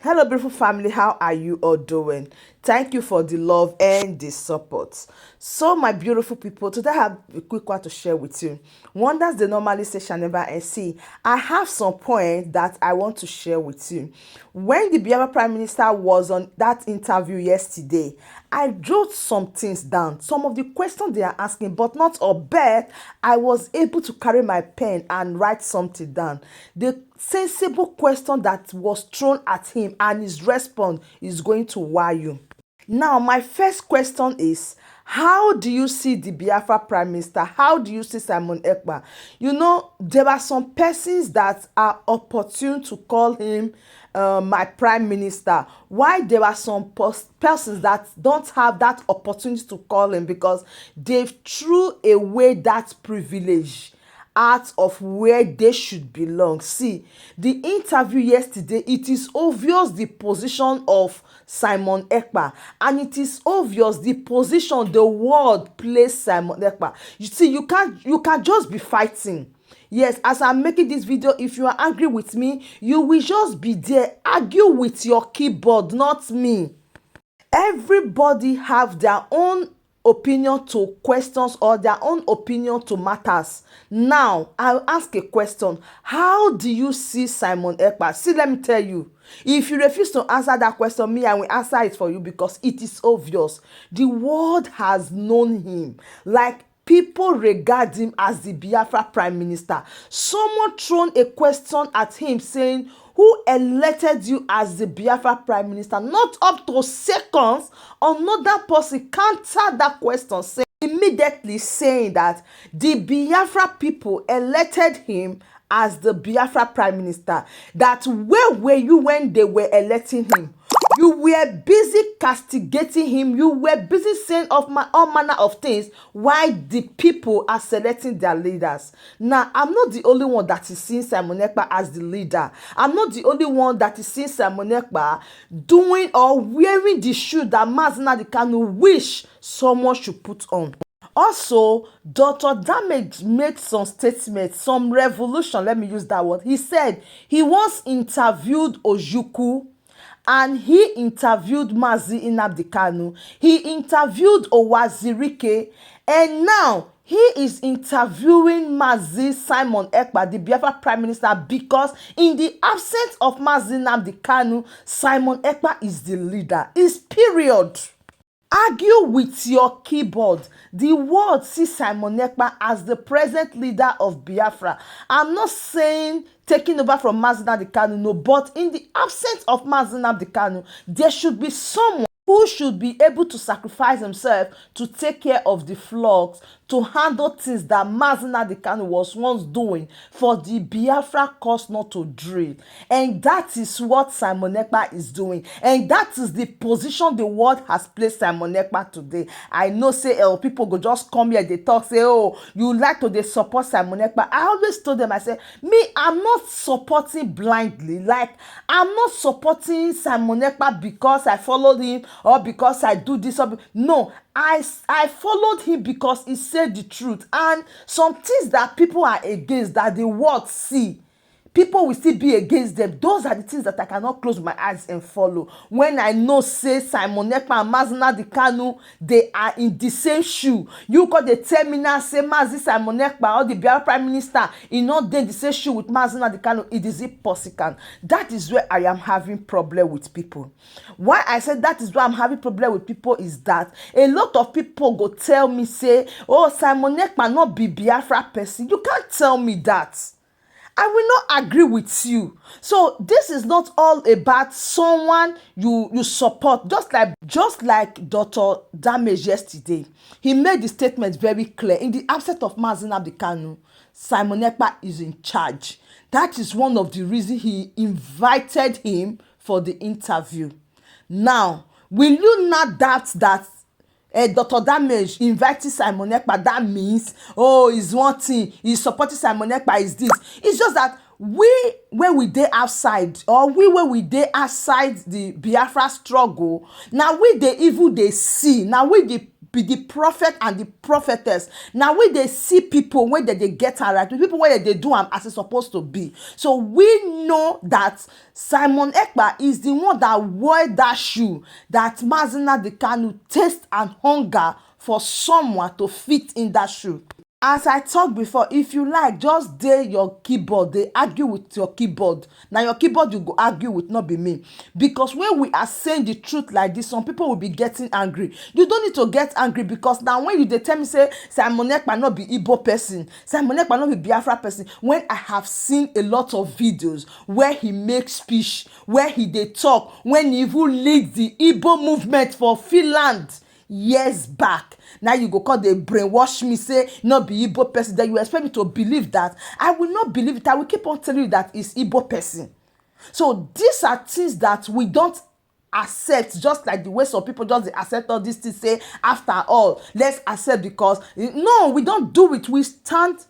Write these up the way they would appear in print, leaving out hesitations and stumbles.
Hello, beautiful family. How are you all doing? Thank you for the love and the support. So, my beautiful people, today I have a quick one to share with you. Wonders they normally say shall never and see. I have some points that I want to share with you. When the Biafra Prime Minister was on that interview yesterday, I wrote some things down. Some of the questions they are asking, but not a bet. I was able to carry my pen and write something down. The sensible question that was thrown at him and his response is going to wire you. Now, my first question is, how do you see the Biafra Prime Minister? How do you see Simon Ekpa? You know, there are some persons that are opportune to call him my Prime Minister. Why there are some persons that don't have that opportunity to call him because they've threw away that privilege out of where they should belong. See, the interview yesterday, it is obvious the position of Simon Ekpa, and it is obvious the position the world placed Simon Ekpa. You see, you can't just be fighting. Yes, as I'm making this video, if you are angry with me, you will just be there, argue with your keyboard, not me. Everybody have their own opinion to questions or their own opinion to matters. Now, I'll ask a question. How do you see Simon Ekpa? See, let me tell you. If you refuse to answer that question, me, I will answer it for you because it is obvious. The world has known him. Like, people regard him as the Biafra Prime Minister. Someone thrown a question at him saying, who elected you as the Biafra Prime Minister? Not up to seconds, another person countered that question, immediately saying that the Biafra people elected him as the Biafra Prime Minister. That where were you when they were electing him? You were busy castigating him. You were busy saying all manner of things while the people are selecting their leaders. Now, I'm not the only one that is seeing Simon Ekpa as the leader. I'm not the only one that is seeing Simon Ekpa doing or wearing the shoe that Mazi Kanu wish someone should put on. Also, Dr. Damage made some statements, some revolution, let me use that word. He said he once interviewed Ojukwu, and he interviewed Mazi Nnamdi Kanu. He interviewed Owazirike, and now he is interviewing Mazi Simon Ekpa, the Biafra Prime Minister, because in the absence of Mazi Nnamdi Kanu, Simon Ekpa is the leader. It's period. Argue with your keyboard. The world sees Simon Ekpa as the present leader of Biafra. I'm not saying taking over from Mazi Nnamdi Kanu, no, but in the absence of Mazi Nnamdi Kanu, there should be someone who should be able to sacrifice himself to take care of the flocks, to handle things that Mazi Nnamdi Kanu was once doing for the Biafra cause not to drill. And that is what Simon Ekpa is doing. And that is the position the world has placed Simon Ekpa today. I know say people go just come here, they talk, say, oh, you like to they support Simon Ekpa. I always told them, I say, me, I'm not supporting blindly. Like, I'm not supporting Simon Ekpa because I followed him or because I do this. No, I followed him because he said the truth. And some things that people are against, that the world see, people will still be against them. Those are the things that I cannot close my eyes and follow. When I know, say, Simon Ekpa and Mazi Nnamdi Kanu, they are in the same shoe. You got the tell me now, say, Mazi Simon Ekpa or the Biafra Prime Minister, in not the same shoe with Mazi Nnamdi Kanu, it is impossible. That is where I am having problem with people. Why I said that is why I'm having problem with people is that a lot of people go tell me, say, oh, Simon Ekpa not be Biafra person. You can't tell me that. I will not agree with you. So this is not all about someone you support. Just like Dr. Damage yesterday, he made the statement very clear. In the absence of Mazi Nnamdi Kanu, Simon Ekpa is in charge. That is one of the reasons he invited him for the interview. Now, will you not doubt that Dr. Damage inviting Simon Ekpa, that means, oh, is one thing, he's supporting Simon Ekpa, is this. It's just that when we dey outside, or when we dey outside the Biafra struggle, now we dey even dey see, now we the be the prophet and the prophetess. Now when they see people when they get right, people when they do as it's supposed to be. So we know that Simon Ekpa is the one that wore that shoe that Mazi Nnamdi Kanu taste and hunger for someone to fit in that shoe. As I talked before, if you like, just dey your keyboard, dey argue with your keyboard. Na your keyboard you go argue with, not be me. Because when we are saying the truth like this, some people will be getting angry. You don't need to get angry, because now when you dey tell me say Simon Ekpa no be Igbo person, Simon Ekpa no be Biafra person, when I have seen a lot of videos where he make speech, where he dey talk, when he even lead the Igbo movement for Finland years back, now you go call dey brainwash me say no be Igbo person, then you expect me to believe that. I will not believe it. I will keep on telling you that it's Igbo person. So these are things that we don't accept, just like the way some people just accept all these things, say after all let's accept, because no, we don't do it. We stand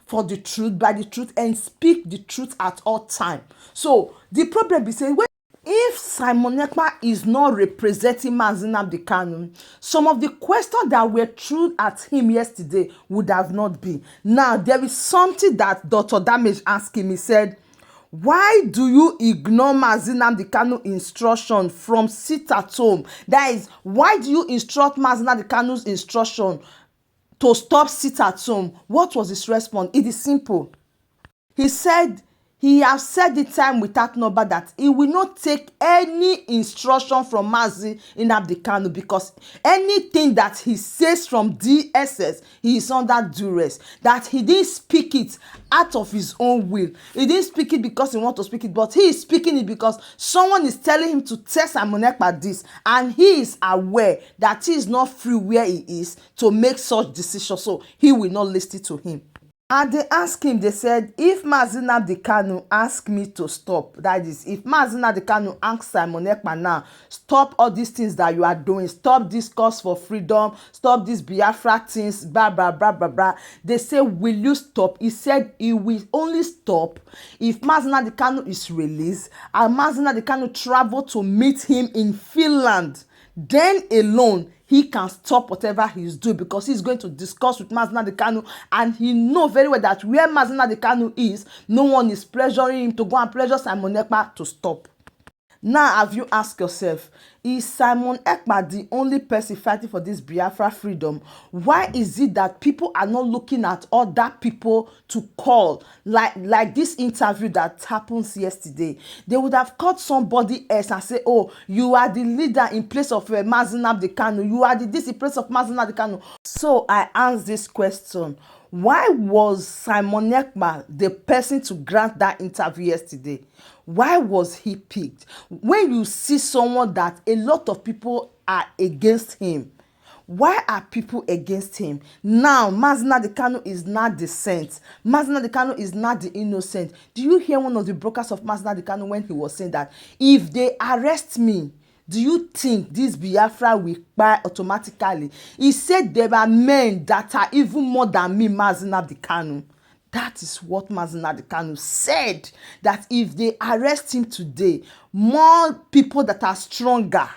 for the truth, by the truth, and speak the truth at all time. So the problem is saying, if Simon Ekpa is not representing Mazi Nnamdi Kanu, some of the questions that were thrown at him yesterday would have not been. Now, there is something that Dr. Damage asked him. He said, why do you ignore Mazi Nnamdi Kanu instruction from sit at home? That is, why do you instruct Mazi Nnamdi Kanu's instruction to stop sit at home? What was his response? It is simple. He said, he has said the time without number that he will not take any instruction from Mazi Nnamdi Kanu, because anything that he says from DSS, he is under duress. That he didn't speak it out of his own will. He didn't speak it because he wants to speak it, but he is speaking it because someone is telling him to tell Simon Ekpa this, and he is aware that he is not free where he is to make such decisions, so he will not listen to him. And they asked him, they said, if Mazi Nnamdi Kanu ask me to stop, that is, if Mazi Nnamdi Kanu asks Simon Ekpa now, stop all these things that you are doing, stop this cause for freedom, stop these Biafra things, blah, blah, blah, blah, blah. They say, will you stop? He said he will only stop if Mazi Nnamdi Kanu is released and Mazi Nnamdi Kanu travel to meet him in Finland. Then alone, he can stop whatever he's doing, because he's going to discuss with Mazi Nnamdi Kanu, and he knows very well that where Mazi Nnamdi Kanu is, no one is pressuring him to go and pressure Simon Ekpa to stop. Now, have you asked yourself, is Simon Ekpa the only person fighting for this Biafra freedom? Why is it that people are not looking at other people to call? Like this interview that happens yesterday. They would have called somebody else and say, oh, you are the leader in place of Mazi Nnamdi Kanu. You are the this in place of Mazi Nnamdi Kanu. So I asked this question. Why was Simon Ekpa the person to grant that interview yesterday? Why was he picked? When you see someone that a lot of people are against him, why are people against him? Now, Mazi Nnamdi Kanu is not the saint. Mazi Nnamdi Kanu is not the innocent. Do you hear one of the brokers of Mazi Nnamdi Kanu when he was saying that, if they arrest me, do you think this Biafra will buy automatically? He said there are men that are even more than me, Mazi Nnamdi Kanu. That is what Mazi Nnamdi Kanu said, that if they arrest him today, more people that are stronger,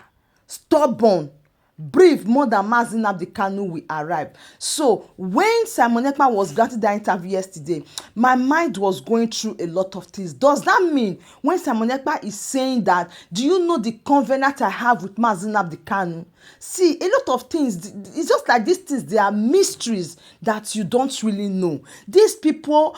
stubborn, brave, more than Mazi Nnamdi Kanu will arrive. So when Simon Ekpa was granted that interview yesterday, my mind was going through a lot of things. Does that mean when Simon Ekpa is saying that, do you know the covenant I have with Mazi Nnamdi Kanu? See, a lot of things, it's just like these things, they are mysteries that you don't really know. These people,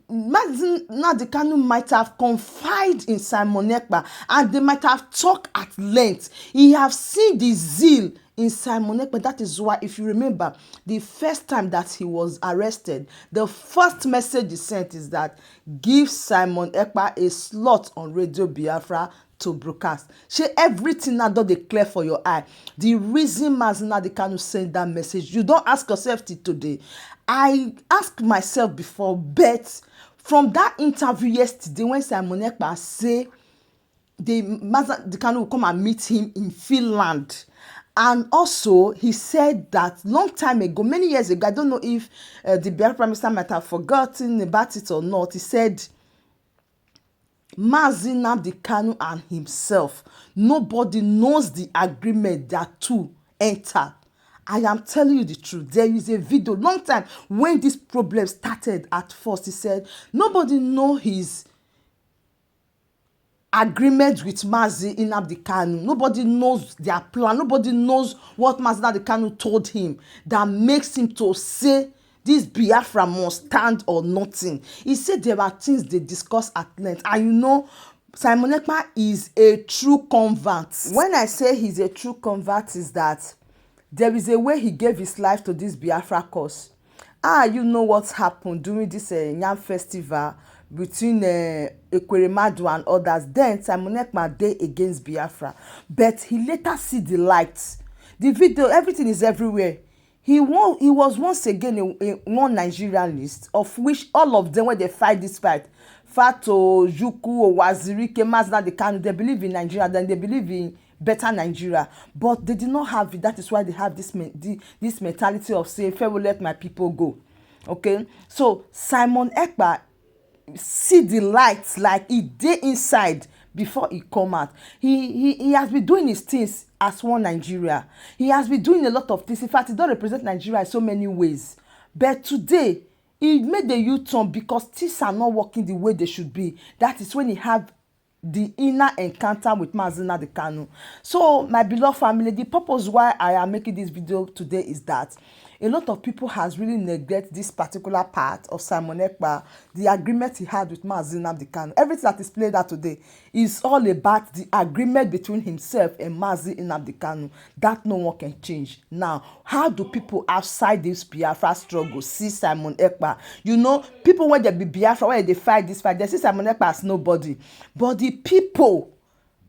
Mazi Nnamdi Kanu might have confided in Simon Ekpa, and they might have talked at length. He have seen the zeal in Simon Ekpa. That is why, if you remember, the first time that he was arrested, the first message he sent is that, give Simon Ekpa a slot on Radio Biafra to broadcast. Everything now don't declare for your eye. The reason Mazi Nnamdi Kanu send that message, you don't ask yourself till today. I asked myself before, but from that interview yesterday, when Simon Ekpa say Mazi Nnamdi Kanu will come and meet him in Finland. And also, he said that long time ago, many years ago, I don't know if the Biafra Prime Minister might have forgotten about it or not, he said, Mazi Nnamdi Kanu and himself, nobody knows the agreement that two entered. I am telling you the truth. There is a video long time when this problem started. At first he said nobody know his agreement with Mazi Nnamdi Kanu. Nobody knows their plan. Nobody knows what Mazi Nnamdi Kanu told him that makes him to say this Biafra must stand or nothing. He said there are things they discuss at length. And you know, Simon Ekpa is a true convert. When I say he's a true convert, is that there is a way he gave his life to this Biafra cause. You know what happened during this Yam festival between Ekweremadu and others. Then Simon Ekpa dey against Biafra, but he later see the light. The video, everything is everywhere. He was once again one Nigerianist, of which all of them, when they fight this fight, Fato, Juku, Wazirike, Mazi Nnamdi Kanu, they believe in Nigeria, then they believe in better Nigeria, but they did not have it. That is why they have this mentality of saying, "Fair will let my people go." Okay, so Simon Ekpa see the light, like he dey inside before he come out. He has been doing his things as one Nigeria. He has been doing a lot of things. In fact, he don represent Nigeria in so many ways. But today, he made the U-turn because things are not working the way they should be. That is when he have the inner encounter with Mazi Nnamdi Kanu. So, my beloved family, the purpose why I am making this video today is that a lot of people has really neglected this particular part of Simon Ekpa, the agreement he had with Mazi Nnamdi Kanu. Everything that is played out today is all about the agreement between himself and Mazi Nnamdi Kanu. That no one can change. Now, how do people outside this Biafra struggle see Simon Ekpa? You know, people when they be Biafra, when they fight this fight, they see Simon Ekpa as nobody. But the people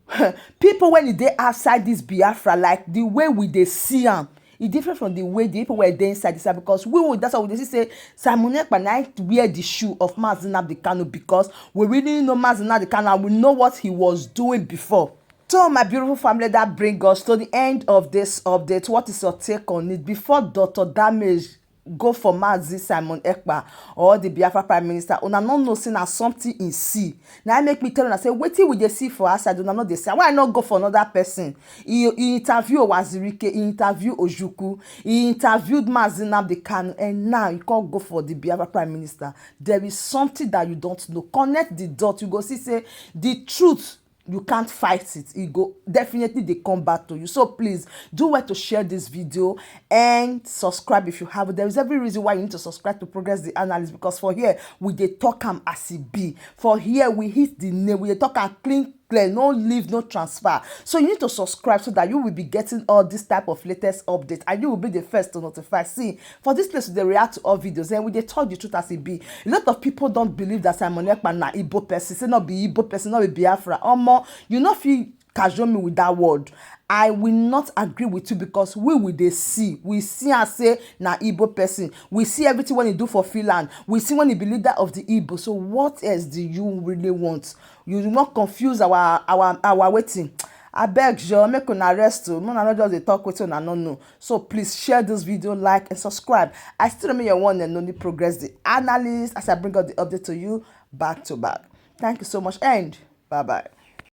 when they outside this Biafra, like the way we they see them, it's different from the way the people were there inside this side, because that's why we say Simon Ekpa now wear the shoe of Mazi Nnamdi Kanu, because we really know Mazi Nnamdi Kanu and we know what he was doing before. So my beautiful family, that brings us to the end of this update. What is your take on it? Before Dr. Damage go for Mazi Simon Ekpa or the Biafra Prime Minister, una no know say na something in see. Now make me tell una say wetin we dey see for outside, una no dey say. Why not go for another person? He interview Wazirike, he interview Ojuku, he interviewed Mazi Nnamdi Kanu, and now you can't go for the Biafra Prime Minister. There is something that you don't know. Connect the dot, you go see say the truth. You can't fight it. It go definitely they come back to you. So please do well to share this video and subscribe if you haven't. There is every reason why you need to subscribe to Progress the Analyst, because for here we dey talk am as e be. For here we hit the name, we dey talk am clean clear, no leave, no transfer. So you need to subscribe so that you will be getting all this type of latest updates and you will be the first to notify. See, for this place they react to all videos and we dey talk the truth as it be. A lot of people don't believe that Simon Ekpa na Igbo person, say not be Igbo person, not be Biafra. You know, if you casual me with that word, I will not agree with you, because we see and say na Igbo person. We see everything when he do for Finland. We see when he be leader of the Igbo. So what else do you really want? You do not confuse our waiting. I beg you, make una rest too. No just dey talk with you, no know. So please share this video, like and subscribe. I still remain your one and only Progress the Analyst as I bring out the update to you back to back. Thank you so much and bye bye.